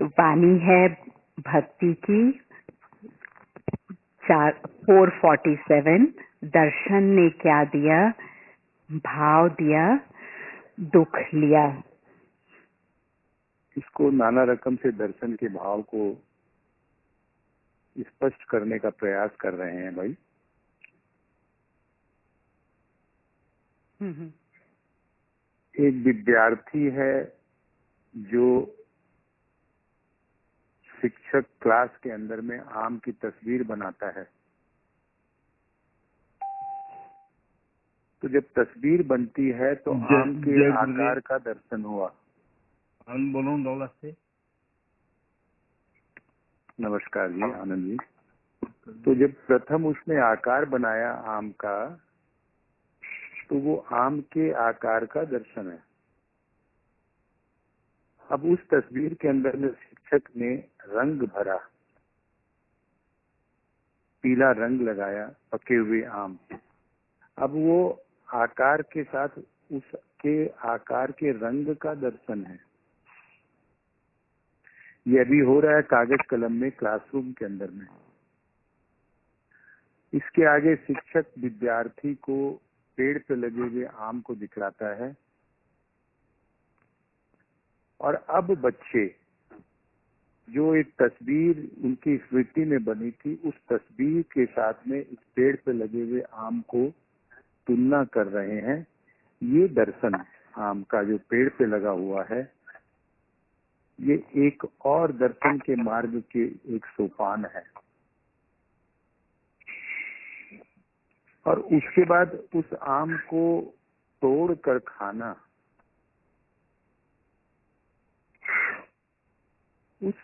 वाणी है भक्ति की 447। दर्शन ने क्या दिया, भाव दिया, दुख लिया। इसको नाना रकम से दर्शन के भाव को स्पष्ट करने का प्रयास कर रहे हैं भाई। एक विद्यार्थी है जो शिक्षक क्लास के अंदर में आम की तस्वीर बनाता है, तो जब तस्वीर बनती है तो आम के आकार का दर्शन हुआ। नमस्कार जी, आनंद जी। तो जब प्रथम उसने आकार बनाया आम का, तो वो आम के आकार का दर्शन है। अब उस तस्वीर के अंदर में शिक्षक ने रंग भरा, पीला रंग लगाया, पके हुए आम। अब वो आकार के साथ उसके आकार के रंग का दर्शन है। ये अभी हो रहा है कागज कलम में, क्लासरूम के अंदर में। इसके आगे शिक्षक विद्यार्थी को पेड़ पे लगे हुए आम को दिखलाता है, और अब बच्चे जो एक तस्वीर उनकी स्मृति में बनी थी, उस तस्वीर के साथ में इस पेड़ पे लगे हुए आम को तुलना कर रहे हैं। ये दर्शन आम का जो पेड़ पे लगा हुआ है, ये एक और दर्शन के मार्ग के एक सोपान है। और उसके बाद उस आम को तोड़ कर खाना, उस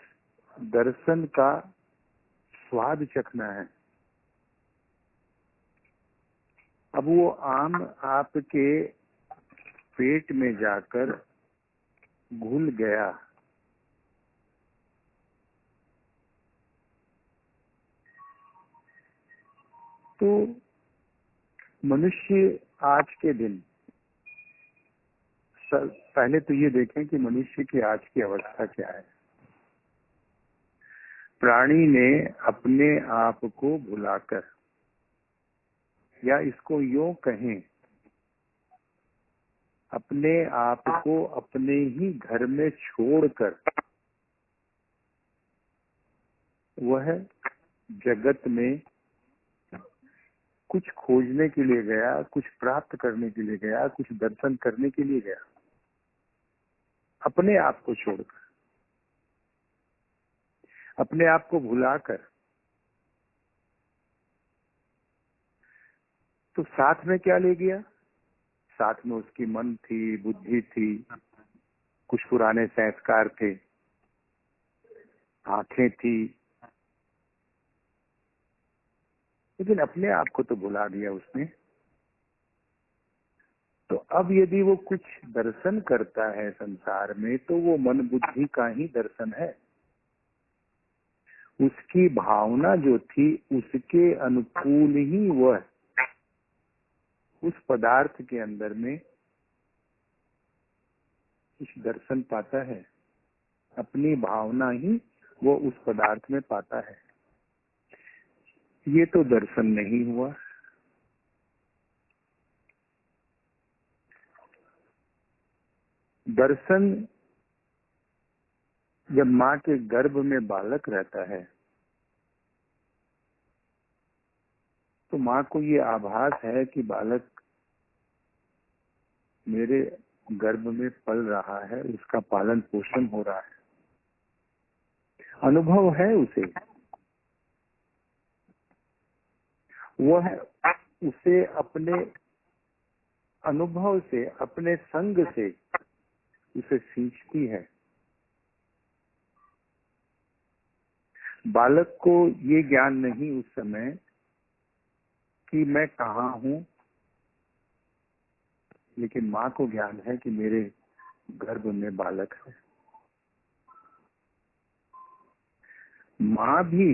दर्शन का स्वाद चखना है। अब वो आम आपके पेट में जाकर घुल गया, तो मनुष्य आज के दिन, पहले तो ये देखें कि मनुष्य की आज की अवस्था क्या है। प्राणी ने अपने आप को भुलाकर, या इसको यूं कहें, अपने आप को अपने ही घर में छोड़कर वह जगत में कुछ खोजने के लिए गया, कुछ प्राप्त करने के लिए गया, कुछ दर्शन करने के लिए गया, अपने आप को छोड़कर, अपने आप को भुलाकर। तो साथ में क्या ले गया? साथ में उसकी मन थी, बुद्धि थी, कुछ पुराने संस्कार थे, आंखें थी, लेकिन अपने आप को तो भुला दिया उसने। तो अब यदि वो कुछ दर्शन करता है संसार में, तो वो मन बुद्धि का ही दर्शन है। उसकी भावना जो थी, उसके अनुकूल ही वह उस पदार्थ के अंदर में कुछ दर्शन पाता है। अपनी भावना ही वो उस पदार्थ में पाता है। ये तो दर्शन नहीं हुआ। दर्शन जब माँ के गर्भ में बालक रहता है, तो माँ को ये आभास है कि बालक मेरे गर्भ में पल रहा है, उसका पालन पोषण हो रहा है। अनुभव है उसे, वह उसे अपने अनुभव से, अपने संग से उसे सींचती है। बालक को ये ज्ञान नहीं उस समय कि मैं कहाँ हूँ, लेकिन माँ को ज्ञान है कि मेरे गर्भ में बालक है। माँ भी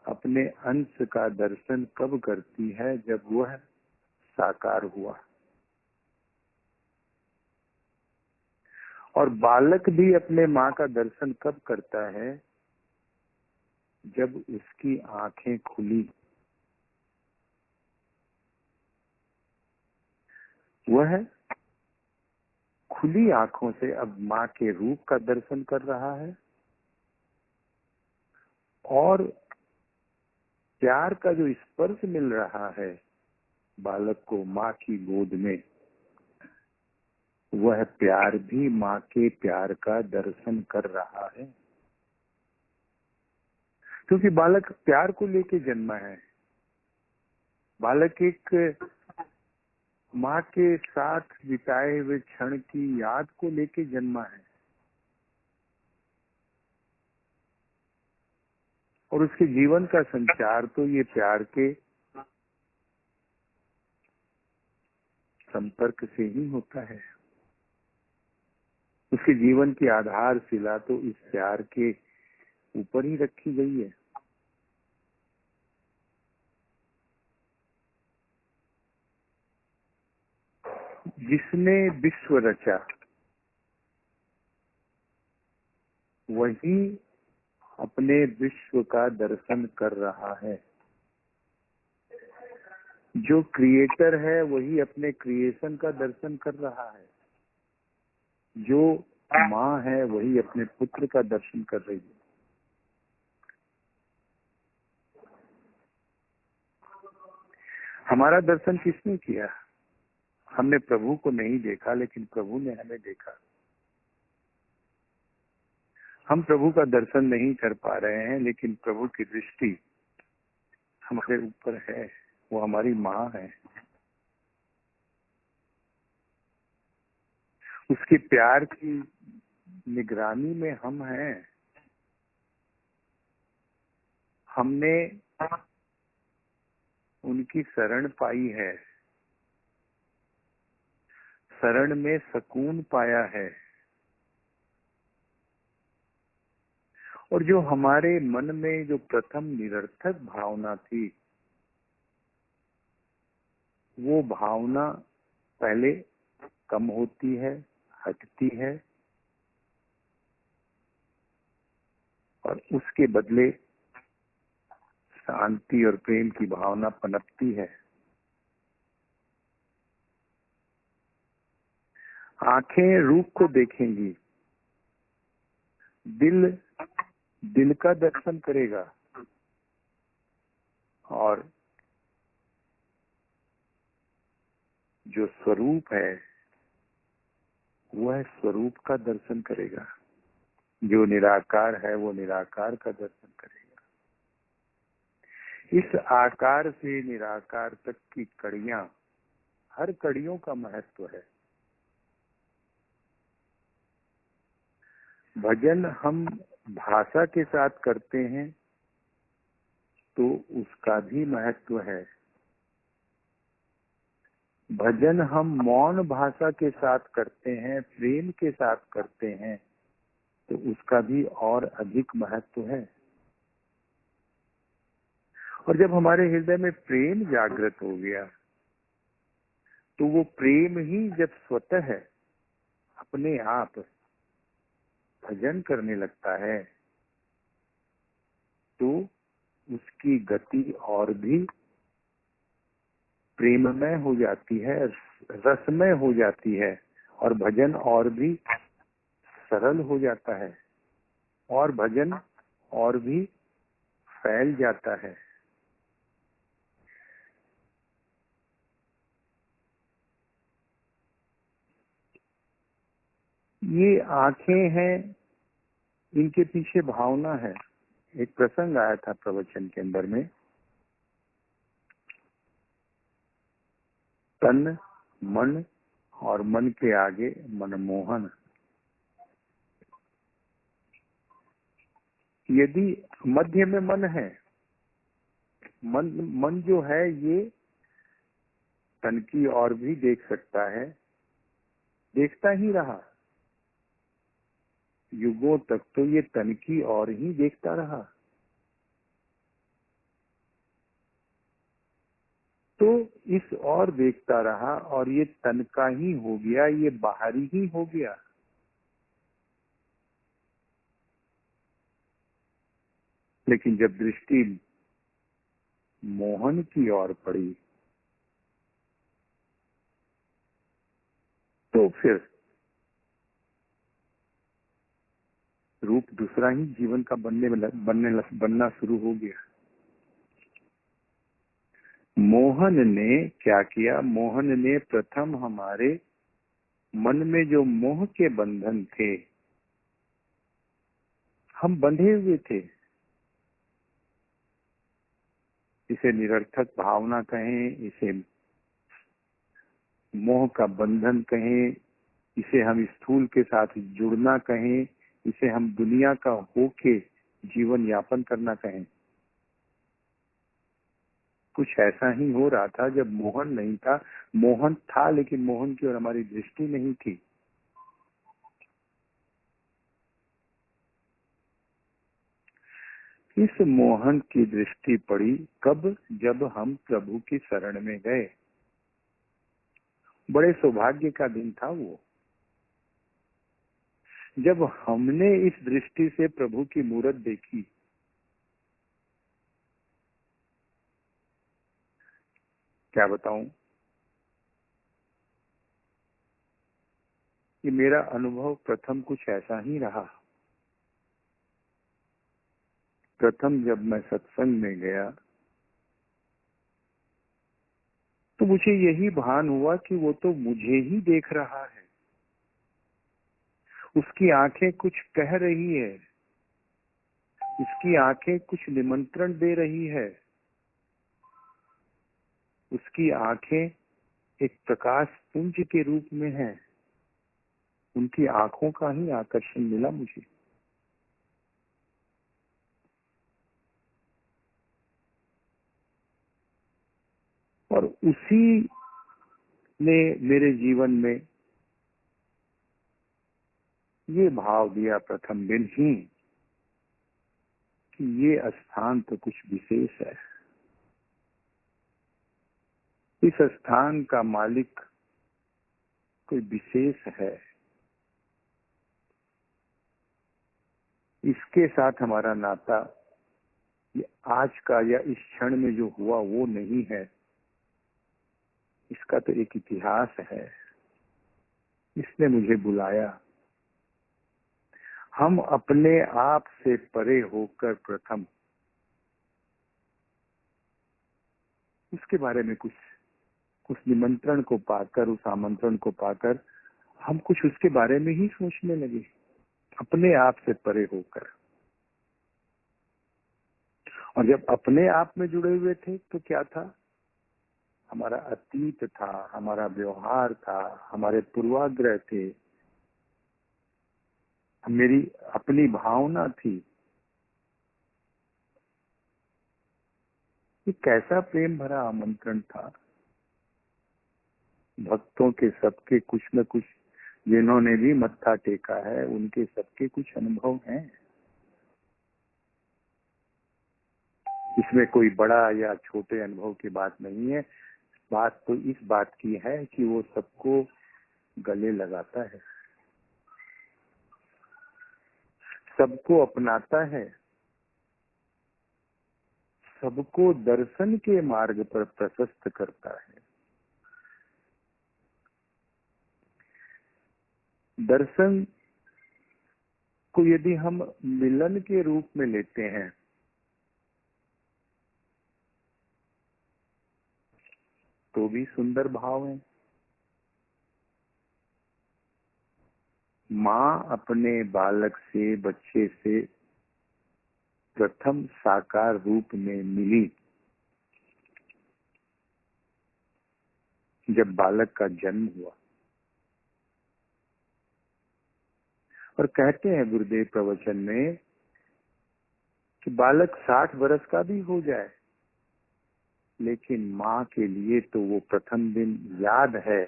अपने अंश का दर्शन कब करती है? जब वह साकार हुआ। और बालक भी अपने माँ का दर्शन कब करता है? जब उसकी आंखें खुली। वह खुली आंखों से अब माँ के रूप का दर्शन कर रहा है और प्यार का जो स्पर्श मिल रहा है बालक को माँ की गोद में, वह प्यार भी माँ के प्यार का दर्शन कर रहा है, क्योंकि बालक प्यार को लेके जन्मा है। बालक एक माँ के साथ बिताए हुए क्षण की याद को लेके जन्मा है और उसके जीवन का संचार तो ये प्यार के संपर्क से ही होता है। उसके जीवन की आधारशिला तो इस प्यार के ऊपर ही रखी गई है। जिसने विश्व रचा वही अपने विश्व का दर्शन कर रहा है। जो क्रिएटर है वही अपने क्रिएशन का दर्शन कर रहा है। जो माँ है वही अपने पुत्र का दर्शन कर रही है। हमारा दर्शन किसने किया? हमने प्रभु को नहीं देखा, लेकिन प्रभु ने हमें देखा। हम प्रभु का दर्शन नहीं कर पा रहे हैं, लेकिन प्रभु की दृष्टि हमारे ऊपर है। वो हमारी माँ है। उसके प्यार की निगरानी में हम हैं। हमने उनकी शरण पाई है, शरण में सुकून पाया है। और जो हमारे मन में जो प्रथम निरर्थक भावना थी, वो भावना पहले कम होती है, हटती है और उसके बदले शांति और प्रेम की भावना पनपती है। आंखें रूप को देखेंगी, दिल दिल का दर्शन करेगा और जो स्वरूप है वह स्वरूप का दर्शन करेगा। जो निराकार है वो निराकार का दर्शन करेगा। इस आकार से निराकार तक की कड़ियां, हर कड़ियों का महत्व है। भजन हम भाषा के साथ करते हैं तो उसका भी महत्व है। भजन हम मौन भाषा के साथ करते हैं, प्रेम के साथ करते हैं तो उसका भी और अधिक महत्व है। और जब हमारे हृदय में प्रेम जागृत हो गया तो वो प्रेम ही जब स्वतः अपने आप भजन करने लगता है तो उसकी गति और भी प्रेममय हो जाती है, रसमय हो जाती है और भजन और भी सरल हो जाता है और भजन और भी फैल जाता है। ये आंखें हैं, इनके पीछे भावना है। एक प्रसंग आया था प्रवचन के अंदर में, तन मन और मन के आगे मनमोहन। यदि मध्य में मन है, मन जो है ये तन की ओर भी देख सकता है, देखता ही रहा। युगों तक तो ये तन की ओर ही देखता रहा। तो इस ओर देखता रहा और ये तन का ही हो गया, ये बाहरी ही हो गया। लेकिन जब दृष्टि मोहन की ओर पड़ी तो फिर रूप दूसरा ही जीवन का बनना शुरू हो गया। मोहन ने क्या किया? मोहन ने प्रथम हमारे मन में जो मोह के बंधन थे, हम बंधे हुए थे, इसे निरर्थक भावना कहें, इसे मोह का बंधन कहें, इसे हम स्थूल के साथ जुड़ना कहें, इसे हम दुनिया का होके जीवन यापन करना कहें, कुछ ऐसा ही हो रहा था। जब मोहन नहीं था, मोहन था लेकिन मोहन की ओर हमारी दृष्टि नहीं थी। इस मोहन की दृष्टि पड़ी कब? जब हम प्रभु की शरण में गए। बड़े सौभाग्य का दिन था वो, जब हमने इस दृष्टि से प्रभु की मूरत देखी। क्या बताऊं, कि मेरा अनुभव प्रथम कुछ ऐसा ही रहा। प्रथम जब मैं सत्संग में गया तो मुझे यही भान हुआ कि वो तो मुझे ही देख रहा है, उसकी आंखें कुछ कह रही है, उसकी आंखें कुछ निमंत्रण दे रही है, उसकी आंखें एक प्रकाश पुंज के रूप में है। उनकी आंखों का ही आकर्षण मिला मुझे। और उसी ने मेरे जीवन में ये भाव दिया प्रथम दिन ही कि ये स्थान तो कुछ विशेष है, इस स्थान का मालिक कोई विशेष है, इसके साथ हमारा नाता ये आज का या इस क्षण में जो हुआ वो नहीं है, इसका तो एक इतिहास है। इसने मुझे बुलाया। हम अपने आप से परे होकर प्रथम उसके बारे में कुछ निमंत्रण को पाकर, उस आमंत्रण को पाकर हम कुछ उसके बारे में ही सोचने लगे, अपने आप से परे होकर। और जब अपने आप में जुड़े हुए थे तो क्या था? हमारा अतीत था, हमारा व्यवहार था, हमारे पूर्वाग्रह थे, मेरी अपनी भावना थी। ये कैसा प्रेम भरा आमंत्रण था। भक्तों के सबके कुछ न कुछ, जिन्होंने भी मत्था टेका है उनके सबके कुछ अनुभव हैं। इसमें कोई बड़ा या छोटे अनुभव की बात नहीं है। बात तो इस बात की है कि वो सबको गले लगाता है, सबको अपनाता है, सबको दर्शन के मार्ग पर प्रशस्त करता है। दर्शन को यदि हम मिलन के रूप में लेते हैं तो भी सुंदर भाव है। माँ अपने बालक से, बच्चे से प्रथम साकार रूप में मिली जब बालक का जन्म हुआ। और कहते हैं गुरुदेव प्रवचन में कि बालक 60 वर्ष का भी हो जाए लेकिन माँ के लिए तो वो प्रथम दिन याद है।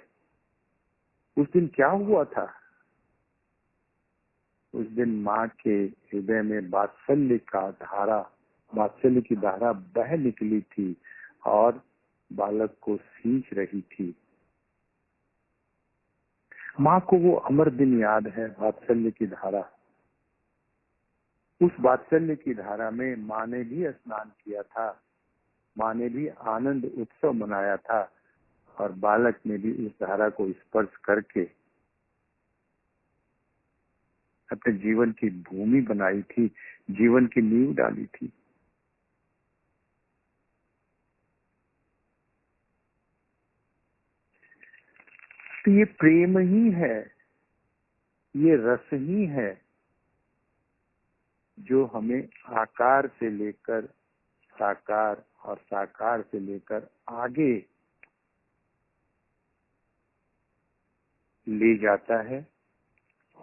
उस दिन क्या हुआ था? उस दिन माँ के हृदय में वात्सल्य की धारा बह निकली थी और बालक को सींच रही थी। माँ को वो अमर दिन याद है, वात्सल्य की धारा। उस वात्सल्य की धारा में माँ ने भी स्नान किया था, माँ ने भी आनंद उत्सव मनाया था, और बालक ने भी उस धारा को स्पर्श करके अपने जीवन की भूमि बनाई थी, जीवन की नींव डाली थी। तो ये प्रेम ही है, ये रस ही है जो हमें आकार से लेकर साकार और साकार से लेकर आगे ले जाता है।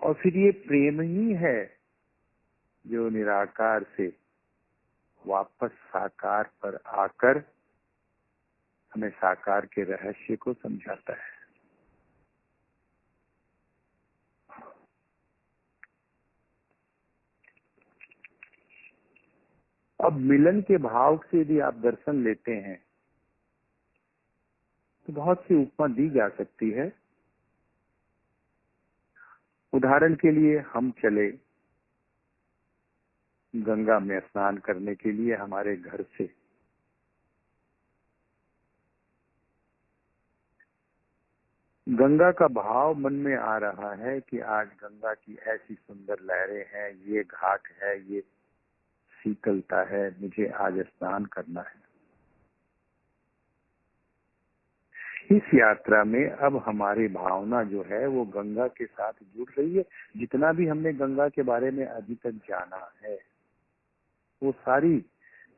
और फिर ये प्रेम ही है जो निराकार से वापस साकार पर आकर हमें साकार के रहस्य को समझाता है। अब मिलन के भाव से यदि आप दर्शन लेते हैं तो बहुत सी उपमा दी जा सकती है। उदाहरण के लिए हम चले गंगा में स्नान करने के लिए हमारे घर से, गंगा का भाव मन में आ रहा है कि आज गंगा की ऐसी सुंदर लहरें हैं, ये घाट है, ये शीतलता है, मुझे आज स्नान करना है। इस यात्रा में अब हमारी भावना जो है वो गंगा के साथ जुड़ रही है। जितना भी हमने गंगा के बारे में अभी तक जाना है वो सारी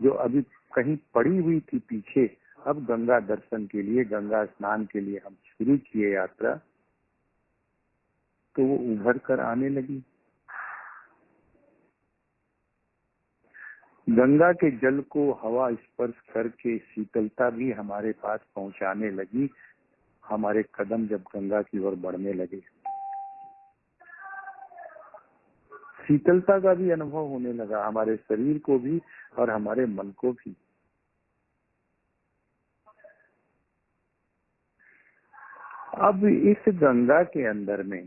जो अभी कहीं पड़ी हुई थी पीछे, अब गंगा दर्शन के लिए, गंगा स्नान के लिए हम शुरू किए यात्रा, तो वो उभर कर आने लगी। गंगा के जल को हवा स्पर्श करके शीतलता भी हमारे पास पहुंचाने लगी। हमारे कदम जब गंगा की ओर बढ़ने लगे, शीतलता का भी अनुभव होने लगा, हमारे शरीर को भी और हमारे मन को भी। अब इस गंगा के अंदर में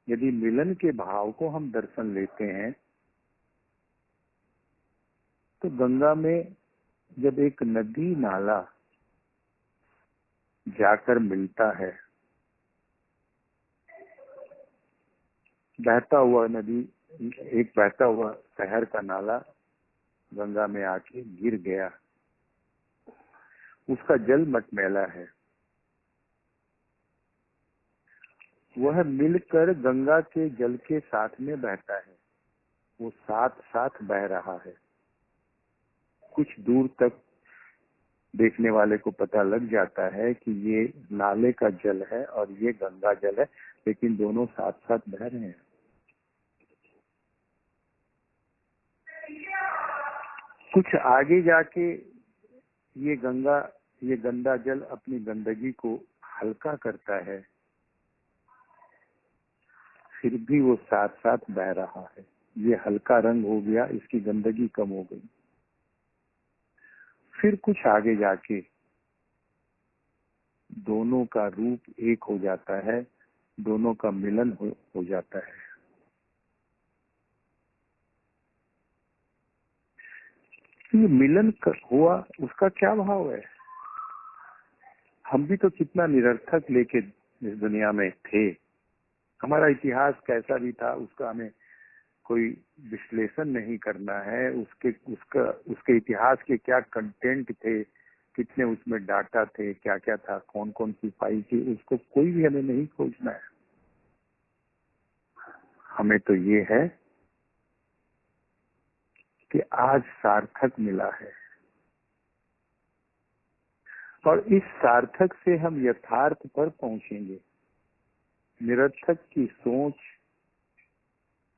यदि मिलन के भाव को हम दर्शन लेते हैं तो गंगा में जब एक नदी नाला जाकर मिलता है, बहता हुआ नदी, एक बहता हुआ शहर का नाला गंगा में आके गिर गया, उसका जल मटमैला है, वह मिलकर गंगा के जल के साथ में बहता है, वो साथ साथ बह रहा है। कुछ दूर तक देखने वाले को पता लग जाता है कि ये नाले का जल है और ये गंगा जल है, लेकिन दोनों साथ साथ बह रहे हैं। कुछ आगे जाके ये गंदा जल अपनी गंदगी को हल्का करता है, फिर भी वो साथ साथ बह रहा है। ये हल्का रंग हो गया, इसकी गंदगी कम हो गई। फिर कुछ आगे जाके दोनों का रूप एक हो जाता है, दोनों का मिलन हो जाता है। ये मिलन हुआ, उसका क्या भाव है? हम भी तो कितना निरर्थक लेके इस दुनिया में थे। हमारा इतिहास कैसा भी था उसका हमें कोई विश्लेषण नहीं करना है। उसके इतिहास के क्या कंटेंट थे, कितने उसमें डाटा थे, क्या क्या था, कौन कौन सी फाइल थी, उसको कोई भी हमें नहीं खोजना है। हमें तो ये है कि आज सार्थक मिला है, और इस सार्थक से हम यथार्थ पर पहुंचेंगे। निरर्थक की सोच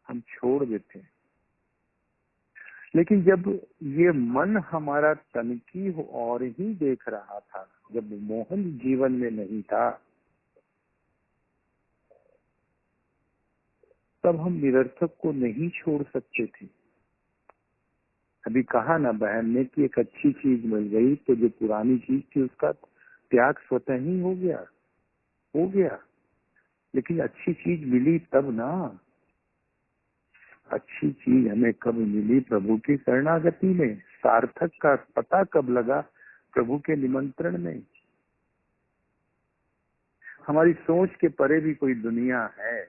हम छोड़ देते हैं। लेकिन जब ये मन हमारा तनकी और ही देख रहा था, जब मोहन जीवन में नहीं था, तब हम निरर्थक को नहीं छोड़ सकते थे। अभी कहा ना बहन ने कि एक अच्छी चीज मिल गई तो जो पुरानी चीज थी उसका त्याग स्वतः ही हो गया। लेकिन अच्छी चीज मिली तब ना, अच्छी चीज हमें कब मिली? प्रभु की शरणागति में। सार्थक का पता कब लगा? प्रभु के निमंत्रण में। हमारी सोच के परे भी कोई दुनिया है।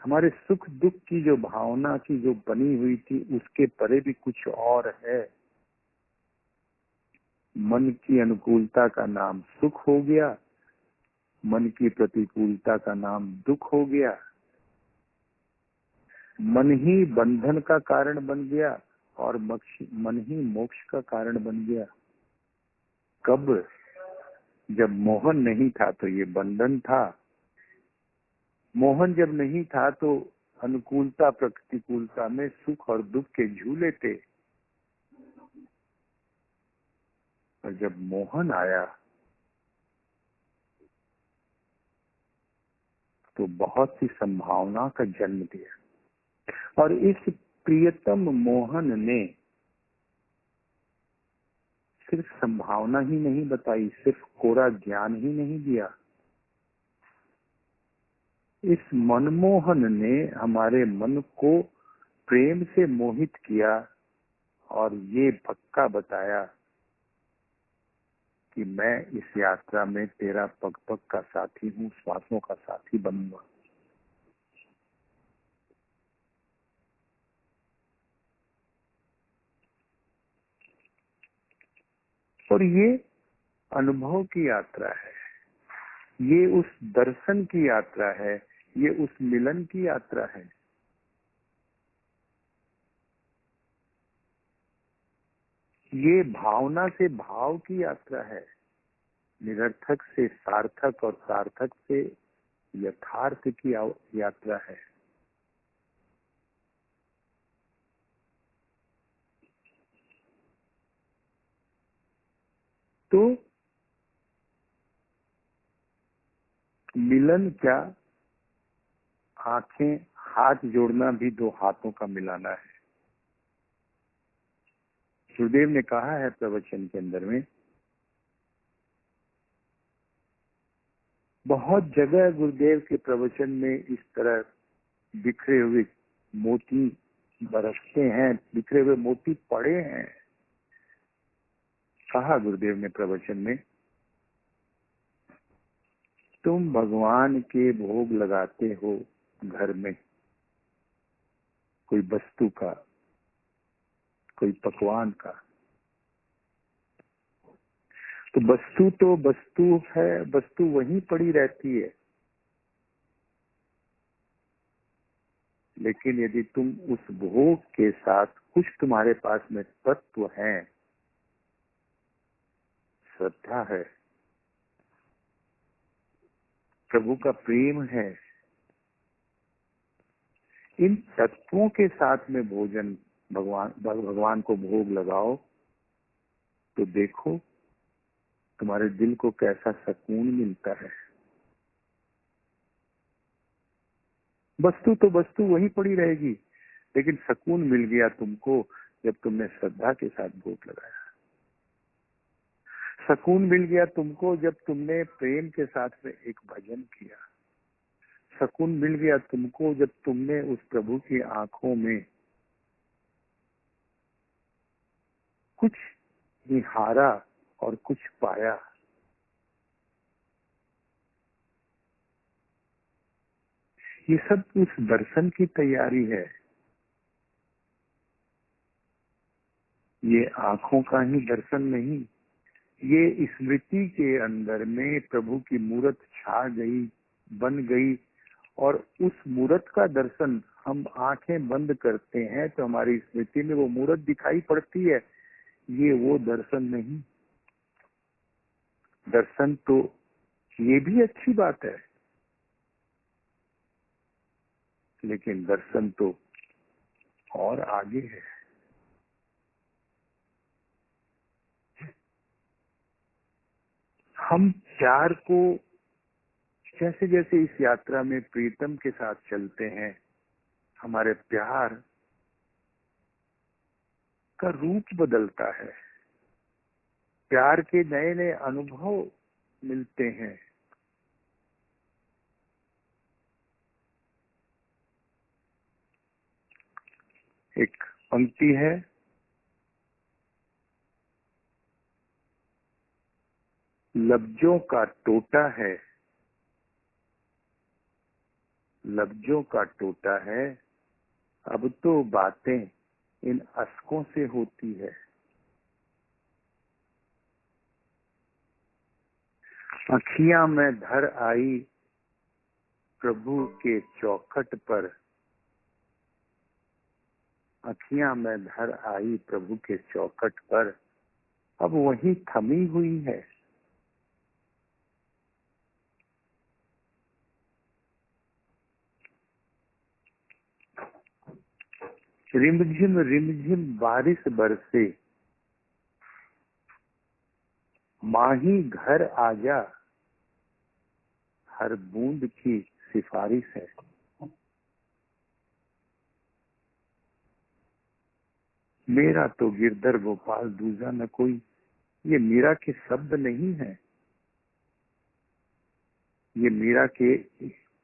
हमारे सुख दुख की जो भावना की जो बनी हुई थी उसके परे भी कुछ और है। मन की अनुकूलता का नाम सुख हो गया, मन की प्रतिकूलता का नाम दुख हो गया। मन ही बंधन का कारण बन गया और मन ही मोक्ष का कारण बन गया। कब? जब मोहन नहीं था तो ये बंधन था। मोहन जब नहीं था तो अनुकूलता प्रतिकूलता में सुख और दुख के झूले थे। और जब मोहन आया तो बहुत सी संभावना का जन्म दिया। और इस प्रियतम मोहन ने सिर्फ संभावना ही नहीं बताई, सिर्फ कोरा ज्ञान ही नहीं दिया। इस मनमोहन ने हमारे मन को प्रेम से मोहित किया और ये पक्का बताया कि मैं इस यात्रा में तेरा पग पग का साथी हूँ, श्वासों का साथी बनूंगा। और ये अनुभव की यात्रा है, ये उस दर्शन की यात्रा है, ये उस मिलन की यात्रा है। ये भावना से भाव की यात्रा है, निरर्थक से सार्थक और सार्थक से यथार्थ की यात्रा है। तो मिलन क्या, आंखें हाथ जोड़ना भी दो हाथों का मिलाना है। गुरुदेव ने कहा है प्रवचन के अंदर में, बहुत जगह गुरुदेव के प्रवचन में इस तरह बिखरे हुए मोती बरसते हैं, बिखरे हुए मोती पड़े हैं। कहा गुरुदेव ने प्रवचन में, तुम भगवान के भोग लगाते हो घर में, कोई वस्तु का, कोई पकवान का, तो वस्तु है, वस्तु वहीं पड़ी रहती है। लेकिन यदि तुम उस भोग के साथ कुछ तुम्हारे पास में तत्व है, श्रद्धा है, प्रभु का प्रेम है, इन तत्वों के साथ में भोजन भगवान को भोग लगाओ, तो देखो तुम्हारे दिल को कैसा सुकून मिलता है। वस्तु तो वस्तु वही पड़ी रहेगी, लेकिन सुकून मिल गया तुमको जब तुमने श्रद्धा के साथ भोग लगाया। सुकून मिल गया तुमको जब तुमने प्रेम के साथ में एक भजन किया। सुकून मिल गया तुमको जब तुमने उस प्रभु की आंखों में कुछ निहारा और कुछ पाया। ये सब उस दर्शन की तैयारी है। ये आंखों का ही दर्शन नहीं, ये स्मृति के अंदर में प्रभु की मूरत छा गई, बन गई, और उस मूरत का दर्शन हम आंखें बंद करते हैं तो हमारी स्मृति में वो मूरत दिखाई पड़ती है। ये वो दर्शन नहीं। दर्शन तो ये भी अच्छी बात है, लेकिन दर्शन तो और आगे है। हम प्यार को जैसे जैसे इस यात्रा में प्रीतम के साथ चलते हैं, हमारे प्यार का रूप बदलता है, प्यार के नए नए अनुभव मिलते हैं। एक पंक्ति है, लफ्जों का टोटा है, लफ्जों का टोटा है, अब तो बातें इन अश्कों से होती है। अखियां में धर आई प्रभु के चौखट पर, अखियां में धर आई प्रभु के चौखट पर, अब वही थमी हुई है। रिमझिम बारिश बरसे, माही घर आजा, हर बूंद की सिफारिश है। मेरा तो गिरधर गोपाल दूजा न कोई, ये मीरा के शब्द नहीं है, ये मीरा के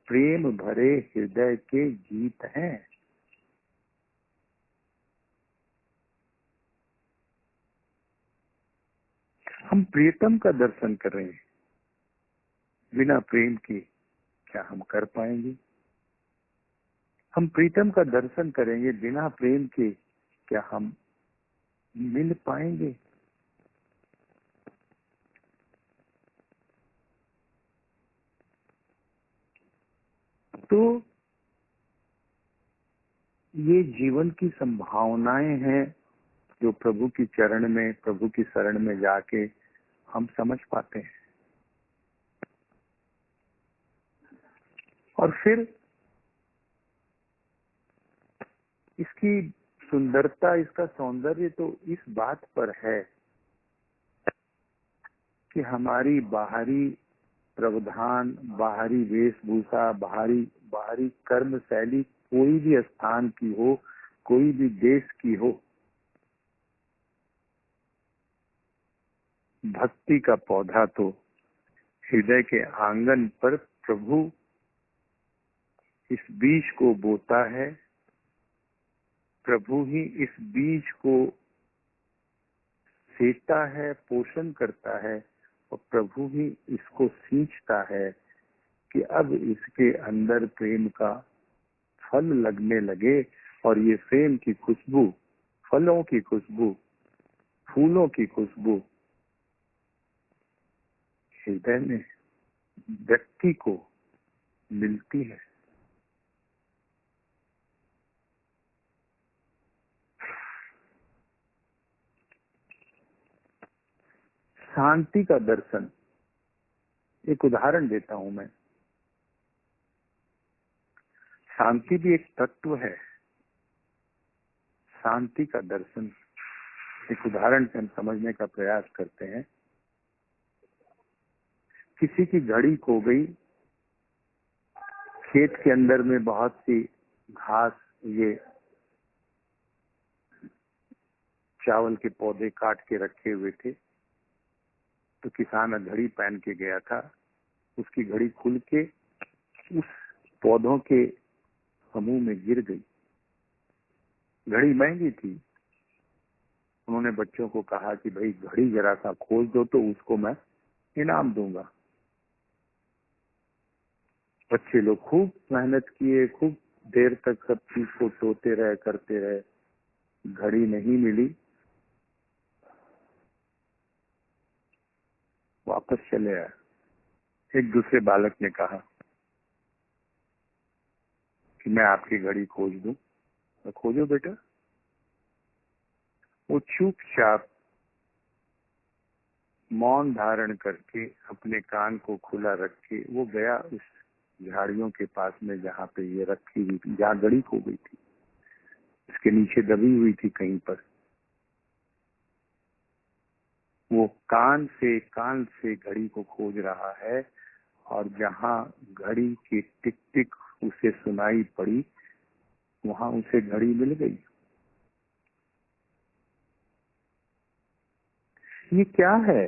प्रेम भरे हृदय के गीत हैं। हम प्रियतम का दर्शन कर रहे हैं, बिना प्रेम के क्या हम कर पाएंगे? हम प्रीतम का दर्शन करेंगे, बिना प्रेम के क्या हम मिल पाएंगे? तो ये जीवन की संभावनाएं हैं जो प्रभु की चरण में, प्रभु की शरण में जाके हम समझ पाते हैं। और फिर इसकी सुंदरता, इसका सौंदर्य तो इस बात पर है कि हमारी बाहरी प्रावधान, बाहरी वेशभूषा, बाहरी कर्म शैली कोई भी स्थान की हो, कोई भी देश की हो, भक्ति का पौधा तो हृदय के आंगन पर प्रभु इस बीज को बोता है, प्रभु ही इस बीज को सींचता है, पोषण करता है, और प्रभु ही इसको सींचता है कि अब इसके अंदर प्रेम का फल लगने लगे, और ये प्रेम की खुशबू, फलों की खुशबू, फूलों की खुशबू हृदय में व्यक्ति को मिलती है। शांति का दर्शन, एक उदाहरण देता हूं मैं। शांति भी एक तत्व है। शांति का दर्शन एक उदाहरण से हम समझने का प्रयास करते हैं। किसी की घड़ी खो गई, खेत के अंदर में बहुत सी घास, ये चावल के पौधे काट के रखे हुए थे, तो किसान घड़ी पहन के गया था, उसकी घड़ी खुल के उस पौधों के समूह में गिर गई। घड़ी महंगी थी। उन्होंने बच्चों को कहा कि भाई घड़ी जरा सा खोज दो तो उसको मैं इनाम दूंगा। बच्चे लोग खूब मेहनत किए, खूब देर तक सब चीज को टोते रहे, करते रहे, घड़ी नहीं मिली। वापस चले आए। एक दूसरे बालक ने कहा कि मैं आपकी घड़ी खोज दूं। तो खोजो बेटा। वो चुपचाप मौन धारण करके अपने कान को खुला रख के वो गया उस झाड़ियों के पास में जहाँ पे ये रखी हुई थी, जहाँ घड़ी खो गई थी, इसके नीचे दबी हुई थी कहीं पर। वो कान से घड़ी को खोज रहा है, और जहाँ घड़ी की टिक टिक उसे सुनाई पड़ी, वहां उसे घड़ी मिल गई। ये क्या है?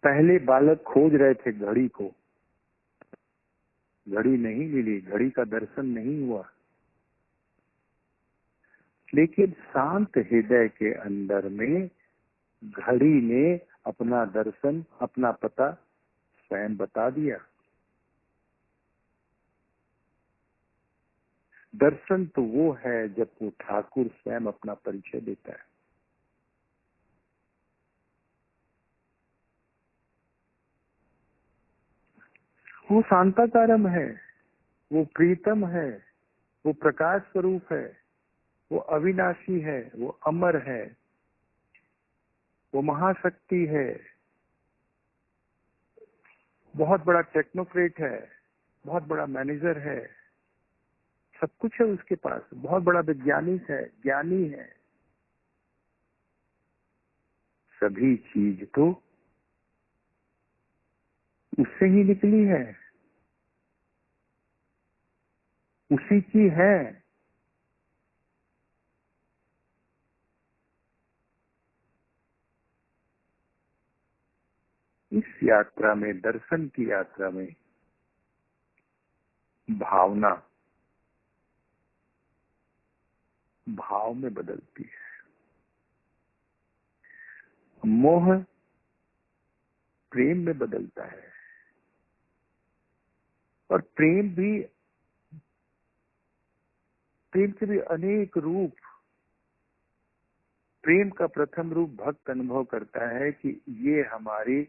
पहले बालक खोज रहे थे घड़ी को, घड़ी नहीं मिली, घड़ी का दर्शन नहीं हुआ, लेकिन शांत हृदय के अंदर में घड़ी ने अपना दर्शन, अपना पता स्वयं बता दिया। दर्शन तो वो है जब वो ठाकुर स्वयं अपना परिचय देता है। वो शांताकारम है, वो प्रीतम है, वो प्रकाश स्वरूप है, वो अविनाशी है, वो अमर है, वो महाशक्ति है, बहुत बड़ा टेक्नोक्रेट है, बहुत बड़ा मैनेजर है, सब कुछ है उसके पास, बहुत बड़ा वैज्ञानिक है, ज्ञानी है। सभी चीज तो उससे ही निकली है, उसी की है। इस यात्रा में, दर्शन की यात्रा में, भावना भाव में बदलती है। मोह प्रेम में बदलता है, और प्रेम के भी अनेक रूप। प्रेम का प्रथम रूप भक्त अनुभव करता है कि ये हमारी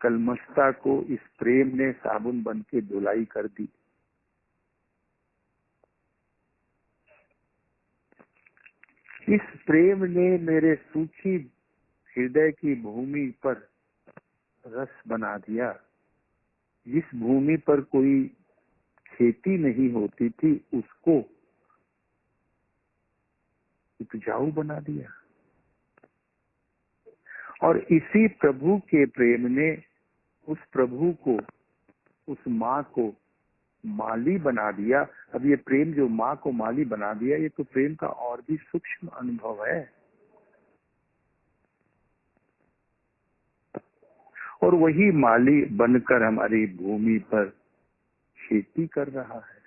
कलमशता को इस प्रेम ने साबुन बन के धुलाई कर दी। इस प्रेम ने मेरे सूखी हृदय की भूमि पर रस बना दिया। जिस भूमि पर कोई खेती नहीं होती थी, उसको उपजाऊ बना दिया। और इसी प्रभु के प्रेम ने उस प्रभु को, उस माँ को माली बना दिया। अब ये प्रेम जो माँ को माली बना दिया, ये तो प्रेम का और भी सूक्ष्म अनुभव है। और वही माली बनकर हमारी भूमि पर खेती कर रहा है।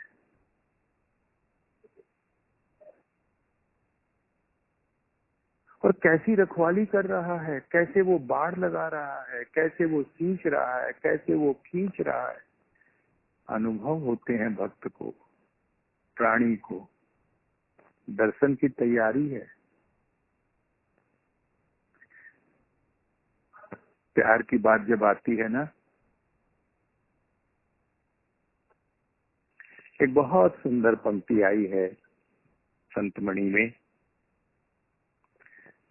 और कैसी रखवाली कर रहा है, कैसे वो बाढ़ लगा रहा है, कैसे वो सींच रहा है, कैसे वो खींच रहा है। अनुभव होते हैं भक्त को, प्राणी को। दर्शन की तैयारी है। प्यार की बात जब आती है ना, एक बहुत सुंदर पंक्ति आई है संतमणि में।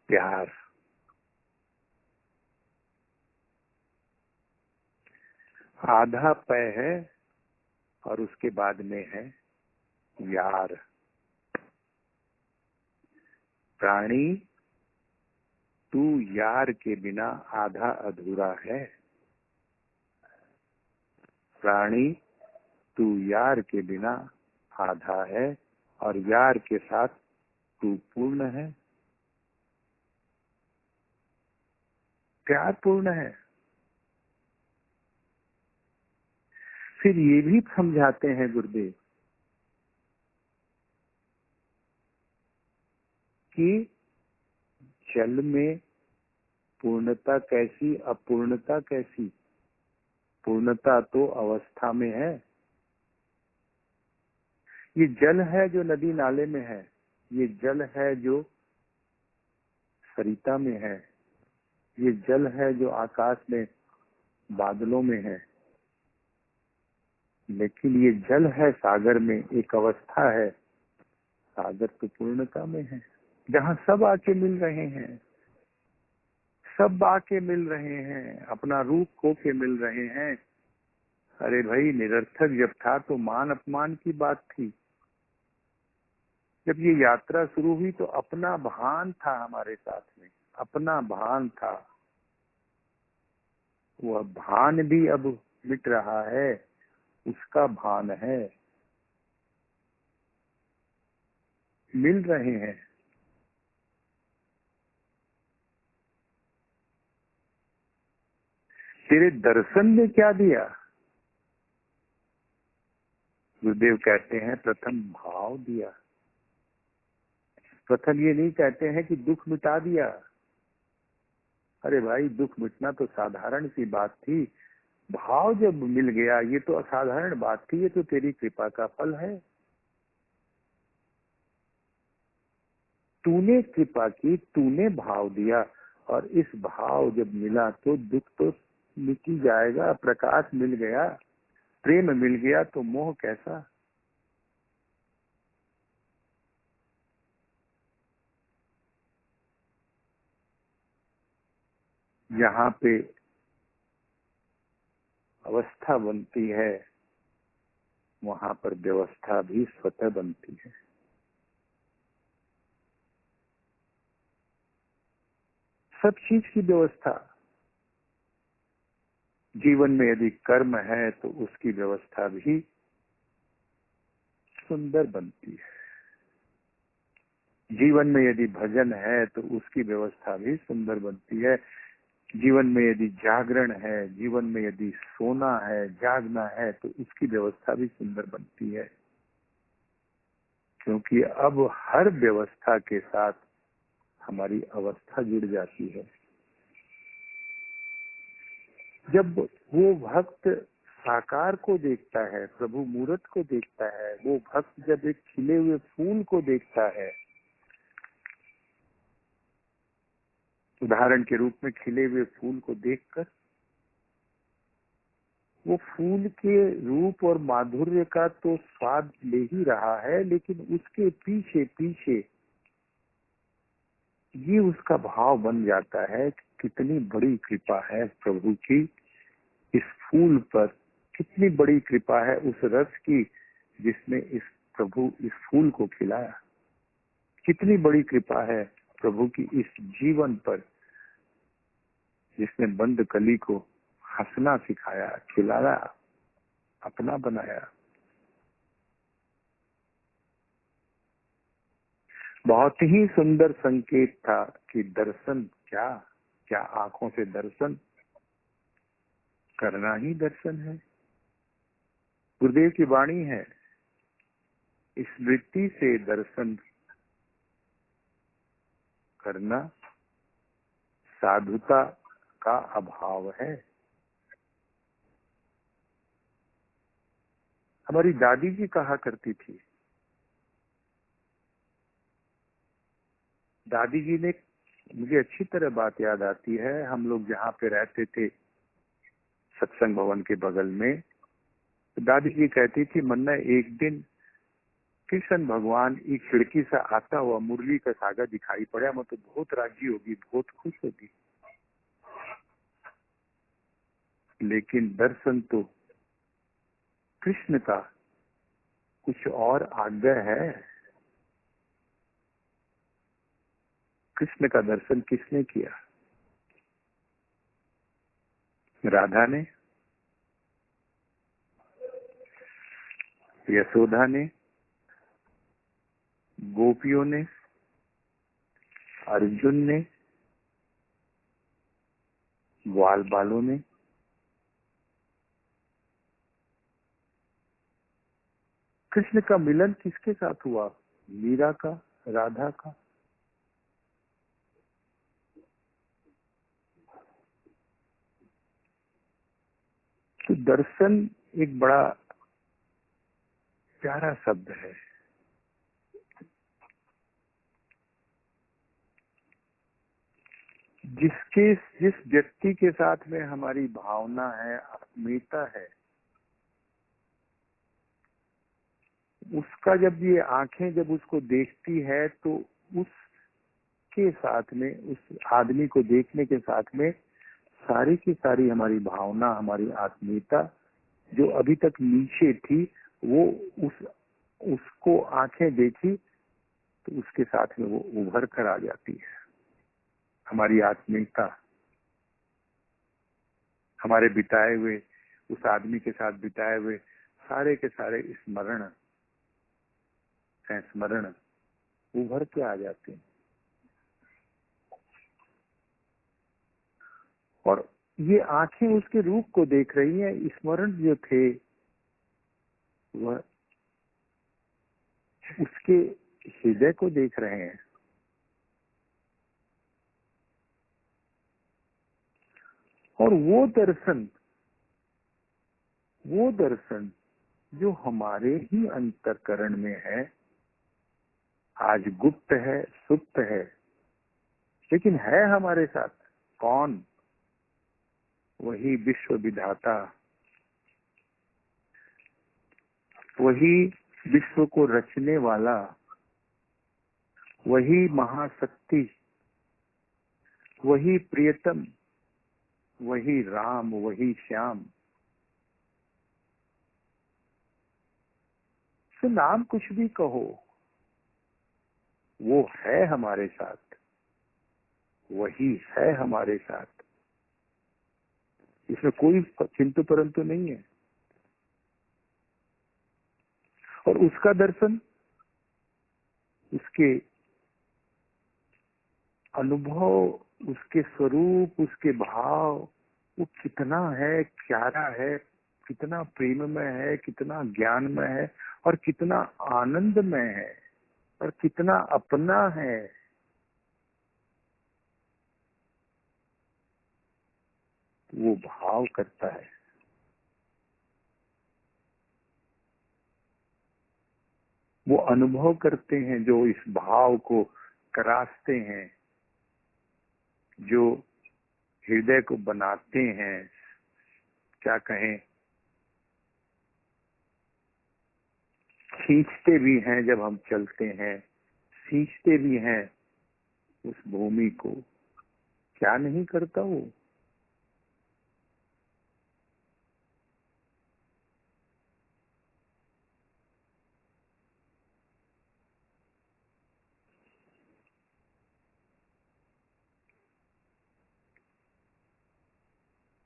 प्यार आधा पै है और उसके बाद में है यार। प्राणी तू यार के बिना आधा अधूरा है। प्राणी तू यार के बिना आधा है, और यार के साथ तू पूर्ण है। प्यार पूर्ण है। फिर ये भी समझाते हैं गुरुदेव कि जल में पूर्णता कैसी, अपूर्णता कैसी। पूर्णता तो अवस्था में है। ये जल है जो नदी नाले में है, ये जल है जो सरिता में है, ये जल है जो आकाश में बादलों में है। लेकिन ये जल है सागर में, एक अवस्था है। सागर तो पूर्णता में है, जहाँ सब आके मिल रहे हैं, सब आके मिल रहे हैं, अपना रूप खो के मिल रहे हैं। अरे भाई, निरर्थक जब था तो मान अपमान की बात थी। जब ये यात्रा शुरू हुई तो अपना भान था हमारे साथ में, अपना भान था। वह भान भी अब मिट रहा है, उसका भान है। मिल रहे हैं। तेरे दर्शन ने क्या दिया? गुरुदेव कहते हैं प्रथम भाव दिया। प्रथम ये नहीं कहते हैं कि दुख मिटा दिया। अरे भाई, दुख मिटना तो साधारण सी बात थी, भाव जब मिल गया ये तो असाधारण बात थी, ये तो तेरी कृपा का फल है। तूने कृपा की, तूने भाव दिया, और इस भाव जब मिला तो दुख तो मिट ही जाएगा। प्रकाश मिल गया, प्रेम मिल गया, तो मोह कैसा? यहाँ पे अवस्था बनती है, वहां पर व्यवस्था भी स्वतः बनती है। सब चीज की व्यवस्था। जीवन में यदि कर्म है तो उसकी व्यवस्था भी सुंदर बनती है। जीवन में यदि भजन है तो उसकी व्यवस्था भी सुंदर बनती है। जीवन में यदि जागरण है, जीवन में यदि सोना है, जागना है, तो उसकी व्यवस्था भी सुंदर बनती है। क्योंकि अब हर व्यवस्था के साथ हमारी अवस्था जुड़ जाती है। जब वो भक्त साकार को देखता है, प्रभु मूरत को देखता है, वो भक्त जब एक खिले हुए फूल को देखता है, उदाहरण के रूप में खिले हुए फूल को देखकर वो फूल के रूप और माधुर्य का तो स्वाद ले ही रहा है, लेकिन उसके पीछे पीछे ये उसका भाव बन जाता है कि कितनी बड़ी कृपा है प्रभु की इस फूल पर, कितनी बड़ी कृपा है उस रस की जिसने इस प्रभु इस फूल को खिलाया, कितनी बड़ी कृपा है प्रभु की इस जीवन पर जिसने बंद कली को हंसना सिखाया, खिलाया, अपना बनाया। बहुत ही सुंदर संकेत था कि दर्शन क्या क्या आंखों से दर्शन करना ही दर्शन है। गुरुदेव की वाणी है, इस वृत्ति से दर्शन करना साधुता का अभाव है। हमारी दादी जी कहा करती थी, दादी जी ने, मुझे अच्छी तरह बात याद आती है, हम लोग जहाँ पे रहते थे सत्संग भवन के बगल में, तो दादी जी कहती थी, मन्ना एक दिन कृष्ण भगवान एक खिड़की से आता हुआ मुरली का सागा दिखाई पड़ा, मैं तो बहुत राजी होगी, बहुत खुश होगी, लेकिन दर्शन तो कृष्ण का कुछ और आज्ञा है। कृष्ण का दर्शन किसने किया? राधा ने, यशोदा ने, गोपियों ने, अर्जुन ने, ग्वाल बालों ने। कृष्ण का मिलन किसके साथ हुआ? मीरा का, राधा का। तो दर्शन एक बड़ा प्यारा शब्द है। जिस व्यक्ति के साथ में हमारी भावना है, आत्मीयता है, उसका जब ये आंखें जब उसको देखती है तो उसके साथ में, उस आदमी को देखने के साथ में सारी की सारी हमारी भावना, हमारी आत्मीयता जो अभी तक नीचे थी, वो उसको आंखें देखी तो उसके साथ में वो उभर कर आ जाती है। हमारी आत्मीयता, हमारे बिताए हुए, उस आदमी के साथ बिताए हुए सारे के सारे स्मरण संस्मरण उभर के आ जाते हैं। और ये आंखें उसके रूप को देख रही हैं, स्मरण जो थे वह उसके हृदय को देख रहे हैं। और वो दर्शन जो हमारे ही अंतःकरण में है, आज गुप्त है, सुप्त है, लेकिन है हमारे साथ। कौन? वही विश्व विधाता, वही विश्व को रचने वाला, वही महाशक्ति, वही प्रियतम, वही राम, वही श्याम। तो नाम कुछ भी कहो, वो है हमारे साथ, वही है हमारे साथ। इसमें कोई किंतु परंतु नहीं है। और उसका दर्शन, उसके अनुभव, उसके स्वरूप, उसके भाव, वो कितना है, प्यारा है, कितना प्रेममय है, कितना ज्ञानमय है, और कितना आनंदमय है, और कितना अपना है। वो भाव करता है। वो अनुभव करते हैं जो इस भाव को करासते हैं, जो हृदय को बनाते हैं। क्या कहें, खींचते भी हैं जब हम चलते हैं, सींचते भी हैं उस भूमि को। क्या नहीं करता वो।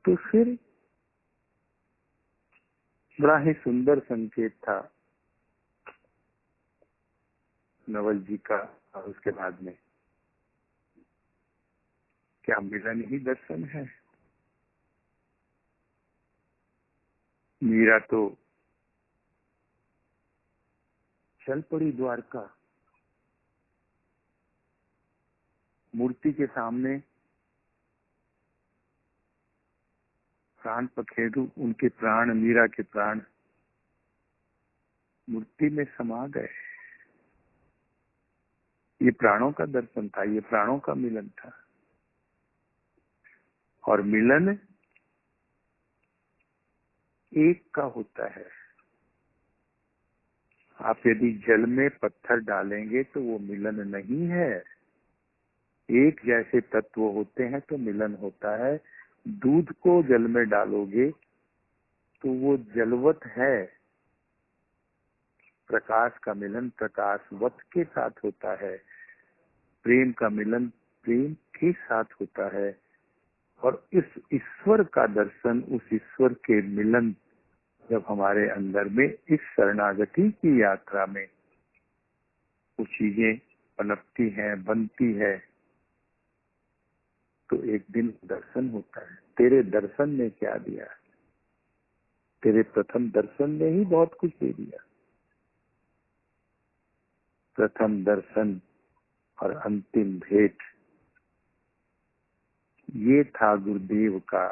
तो फिर बड़ा ही सुंदर संकेत था नवल जी का। और उसके बाद में क्या मिलन ही दर्शन है। मीरा तो चल पड़ी द्वारका, मूर्ति के सामने प्राण पखेरु, उनके प्राण, मीरा के प्राण मूर्ति में समा गए। ये प्राणों का दर्शन था, ये प्राणों का मिलन था। और मिलन एक का होता है। आप यदि जल में पत्थर डालेंगे तो वो मिलन नहीं है। एक जैसे तत्व होते हैं तो मिलन होता है। दूध को जल में डालोगे तो वो जलवत है। प्रकाश का मिलन प्रकाशवत के साथ होता है। प्रेम का मिलन प्रेम के साथ होता है। और इस ईश्वर का दर्शन, उस ईश्वर के मिलन जब हमारे अंदर में इस शरणागति की यात्रा में वो चीजें पनपती हैं, बनती है, तो एक दिन दर्शन होता है। तेरे दर्शन ने क्या दिया? तेरे प्रथम दर्शन ने ही बहुत कुछ दे दिया। प्रथम दर्शन और अंतिम भेंट, ये था गुरुदेव का,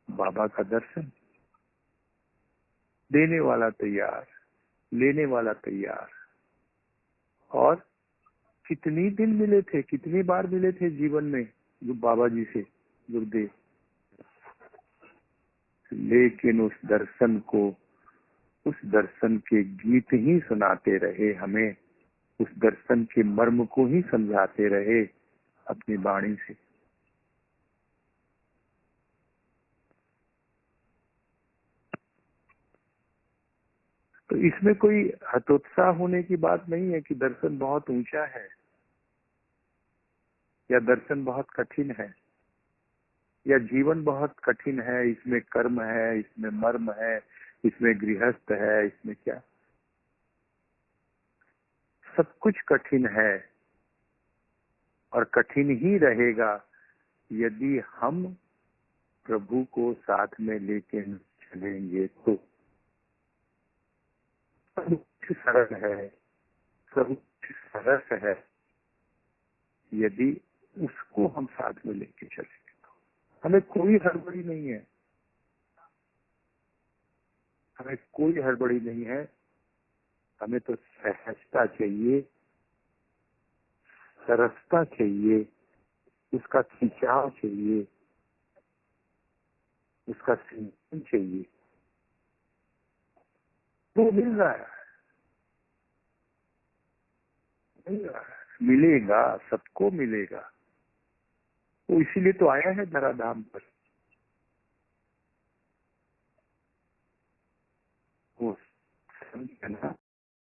बाबा का दर्शन। देने वाला तैयार, लेने वाला तैयार। और कितनी दिन मिले थे, कितनी बार मिले थे जीवन में जो बाबा जी से गुरुदेव, लेकिन उस दर्शन को, उस दर्शन के गीत ही सुनाते रहे हमें, उस दर्शन के मर्म को ही समझाते रहे अपनी वाणी से। तो इसमें कोई हतोत्साह होने की बात नहीं है कि दर्शन बहुत ऊंचा है या दर्शन बहुत कठिन है या जीवन बहुत कठिन है, इसमें कर्म है, इसमें मर्म है, इसमें गृहस्थ है, इसमें क्या, सब कुछ कठिन है और कठिन ही रहेगा यदि हम प्रभु को साथ में लेके चलेंगे तो सब कुछ सरल है, सब कुछ सरस है। यदि उसको हम साथ में लेके चलेंगे तो हमें कोई हड़बड़ी नहीं है, हमें कोई हड़बड़ी नहीं है। हमें तो सहजता चाहिए, सरसता चाहिए, उसका खिंचाव चाहिए, उसका सिंचन चाहिए। वो मिल रहा है, मिल रहा है, मिलेगा, सबको मिलेगा। वो इसीलिए तो आया है धराधाम पर। वो समझे ना।